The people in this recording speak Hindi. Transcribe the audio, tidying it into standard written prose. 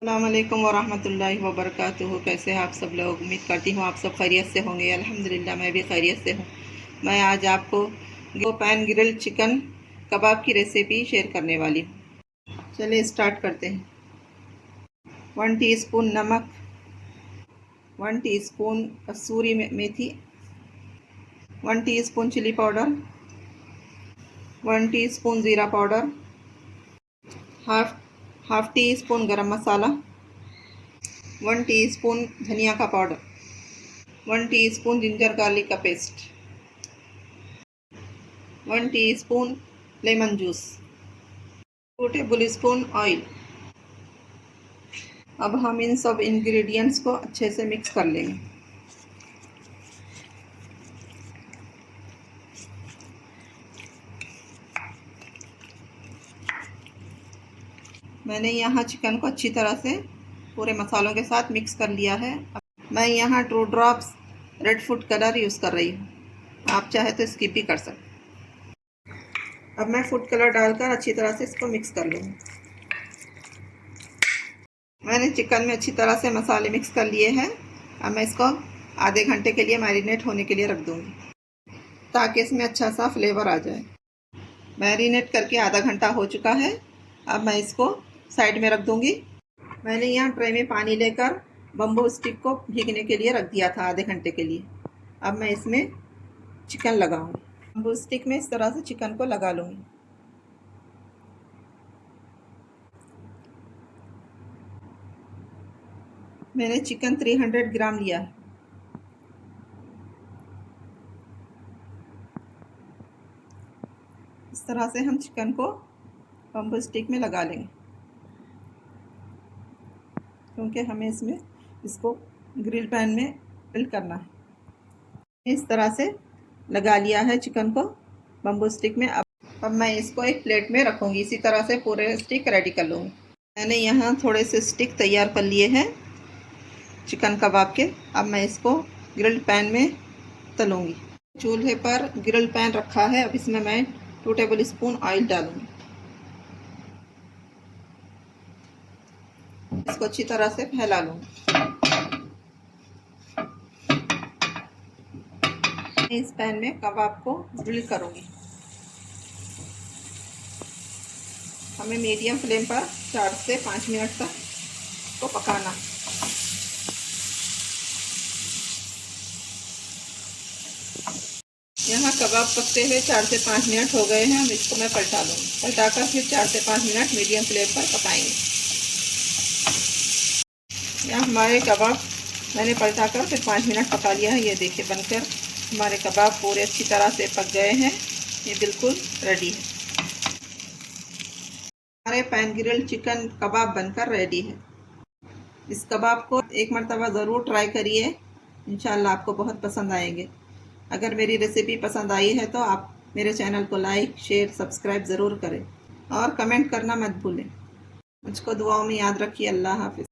अस्सलाम वालेकुम वरहमतुल्लाहि वबरकातुहू। कैसे हैं आप सब लोग? उम्मीद करती हूँ आप सब खैरियत से होंगे। अल्हम्दुलिल्लाह मैं भी खैरियत से हूँ। मैं आज आपको पैन ग्रिल चिकन कबाब की रेसिपी शेयर करने वाली हूँ। चलिए स्टार्ट करते हैं। 1 टीस्पून नमक, 1 टीस्पून कसूरी मेथी, 1 टीस्पून चिली पाउडर, 1 टीस्पून ज़ीरा पाउडर, हाफ टी स्पून गरम मसाला, 1 टीस्पून धनिया का पाउडर, 1 टीस्पून जिंजर गार्लिक का paste, 1 teaspoon lemon juice, 2 table spoon oil. अब हम इन सब इंग्रेडिएंट्स को अच्छे से मिक्स कर लेंगे। मैंने यहाँ चिकन को अच्छी तरह से पूरे मसालों के साथ मिक्स कर लिया है। मैं यहाँ 2 drops red food colour use कर रही हूँ, आप चाहे तो स्किप भी कर सकते। अब मैं फूड कलर डालकर अच्छी तरह से इसको मिक्स कर लूँगी। मैंने चिकन में अच्छी तरह से मसाले मिक्स कर लिए हैं। अब मैं इसको आधे घंटे के लिए मैरिनेट होने के लिए रख दूँगी, ताकि इसमें अच्छा सा फ्लेवर आ जाए। मैरिनेट करके आधा घंटा हो चुका है। अब मैं इसको साइड में रख दूँगी। मैंने यहाँ ट्रे में पानी लेकर बम्बू स्टिक को भीगने के लिए रख दिया था आधे घंटे के लिए। अब मैं इसमें चिकन लगाऊंगी। बम्बू स्टिक में इस तरह से चिकन को लगा लूँगी। मैंने चिकन 300 ग्राम लिया है। इस तरह से हम चिकन को बम्बू स्टिक में लगा लेंगे, क्योंकि हमें इसको ग्रिल पैन में ग्रिल करना है। इस तरह से लगा लिया है चिकन को बम्बू स्टिक में। अब मैं इसको एक प्लेट में रखूँगी। इसी तरह से पूरे स्टिक रेडी कर लूँगी। मैंने यहाँ थोड़े से स्टिक तैयार कर लिए हैं चिकन कबाब के। अब मैं इसको ग्रिल पैन में तलूँगी। चूल्हे पर ग्रिल पैन रखा है। अब इसमें मैं 2 टेबल स्पून ऑयल डालूँगी। इसको अच्छी तरह से फैला लूँगी। इस पैन में कबाब को ग्रिल करूँगी। हमें मीडियम फ्लेम पर 4 से 5 मिनट तक को पकाना। यहाँ कबाब पकते हुए 4 से 5 मिनट हो गए हैं। अब इसको मैं पलटा लूँगी। पलटाकर फिर 4 से 5 मिनट मीडियम फ्लेम पर पकाएंगे। यहाँ हमारे कबाब मैंने पलटाकर फिर 5 मिनट पका लिया है। ये देखिए बनकर हमारे कबाब पूरे अच्छी तरह से पक गए हैं। ये बिल्कुल रेडी है। हमारे पैन ग्रिल चिकन कबाब बनकर रेडी है। इस कबाब को एक मरतबा ज़रूर ट्राई करिए, इंशाल्लाह आपको बहुत पसंद आएंगे। अगर मेरी रेसिपी पसंद आई है तो आप मेरे चैनल को लाइक, शेयर, सब्सक्राइब ज़रूर करें और कमेंट करना मत भूलें। मुझको दुआओं में याद रखिए। अल्लाह हाफ़िज़।